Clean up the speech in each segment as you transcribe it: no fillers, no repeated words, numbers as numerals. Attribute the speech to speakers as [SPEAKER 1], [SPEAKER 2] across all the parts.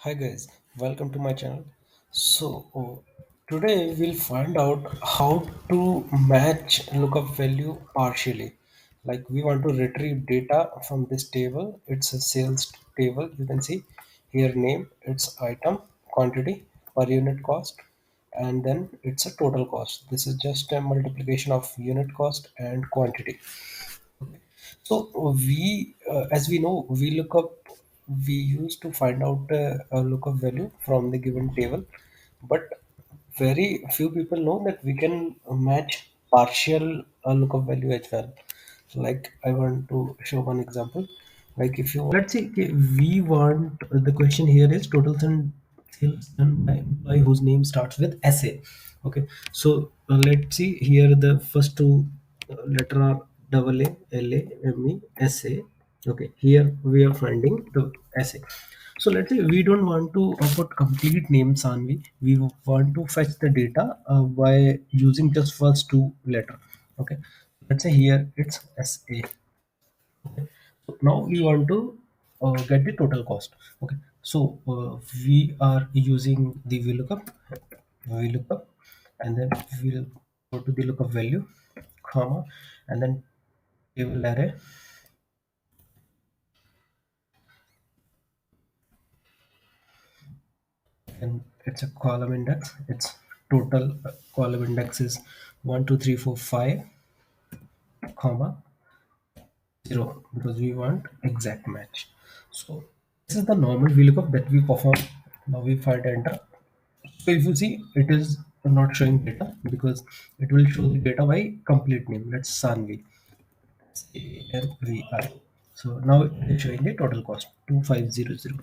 [SPEAKER 1] Hi guys, welcome to my channel. So today we'll find out how to match lookup value partially. Like we want to retrieve data from this table. It's a sales table. You can see here name, it's item, quantity, per unit cost, and then it's a total cost. This is just a multiplication of unit cost and quantity. So as we know, we use to find out a lookup value from the given table, but very few people know that we can match partial lookup value as well. Like I want to show one example. Like if you let's say okay, we want the question here is total sales done by employee whose name starts with SA. Okay, so let's see here the first two letter are double A, L A, M E, S A. Okay, here we are finding the SA. So let's say we don't want to put complete name Sanvi. We want to fetch the data by using just first two letter. Okay, let's say here it's SA. Okay, so now we want to get the total cost. Okay, so we are using the VLOOKUP, and then we'll go to the lookup value, comma, and then table array, and it's a column index. Its total column index is 1 2 3 4 5, comma 0, because we want exact match. So this is the normal VLOOKUP that we perform. Now we find enter. So if you see, it is not showing data because it will show the data by complete name. Let's Sanvi, SANVI. So now it is showing the total cost 2500.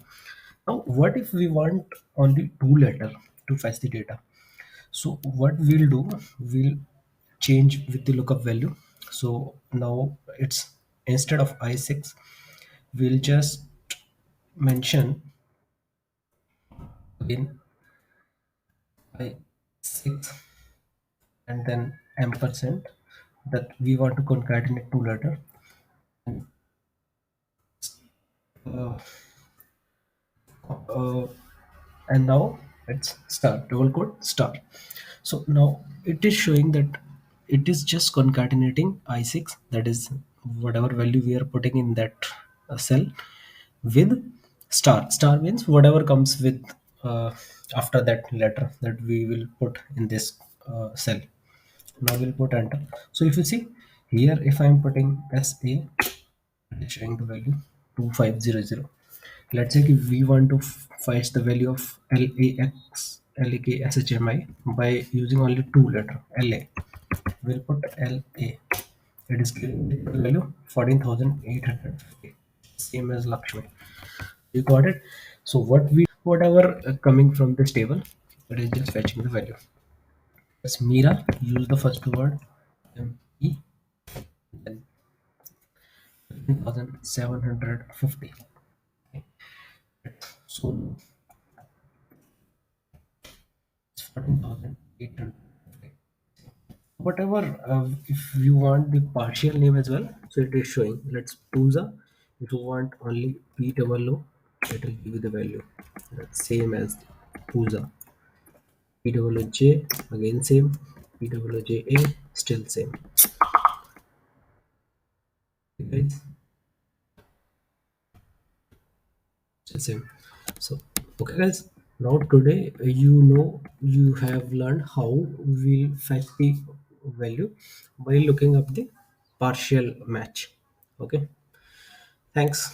[SPEAKER 1] Now what if we want only two letter to fetch the data? So what we'll do, we'll change with the lookup value. So now it's instead of I6, we'll just mention in I6 and then ampersand, that we want to concatenate two letter. uh, uh, and now it's star, double quote star. So now it is showing that it is just concatenating I6, that is whatever value we are putting in that cell, with star means whatever comes with after that letter that we will put in this cell. Now we'll put enter. So if you see here, if I am putting SA, it is showing the value 2500. Let's say if we want to find the value of LAKSHMI by using only two letter LA, we'll put LA. It is giving the value 14,850, same as Lakshmi. You got it? So whatever coming from this table, it is just fetching the value. As Mira, use the first word ME, then 15,750. So it's 14,850. Whatever, if you want the partial name as well, so it is showing. Let's Puza. If you want only P double O, it will give you the value that's same as Puza. P double O J, again same. P double O J A, still same. Okay, guys, still same. So okay guys, now today you have learned how we'll fetch the value by looking up the partial match. Okay, thanks.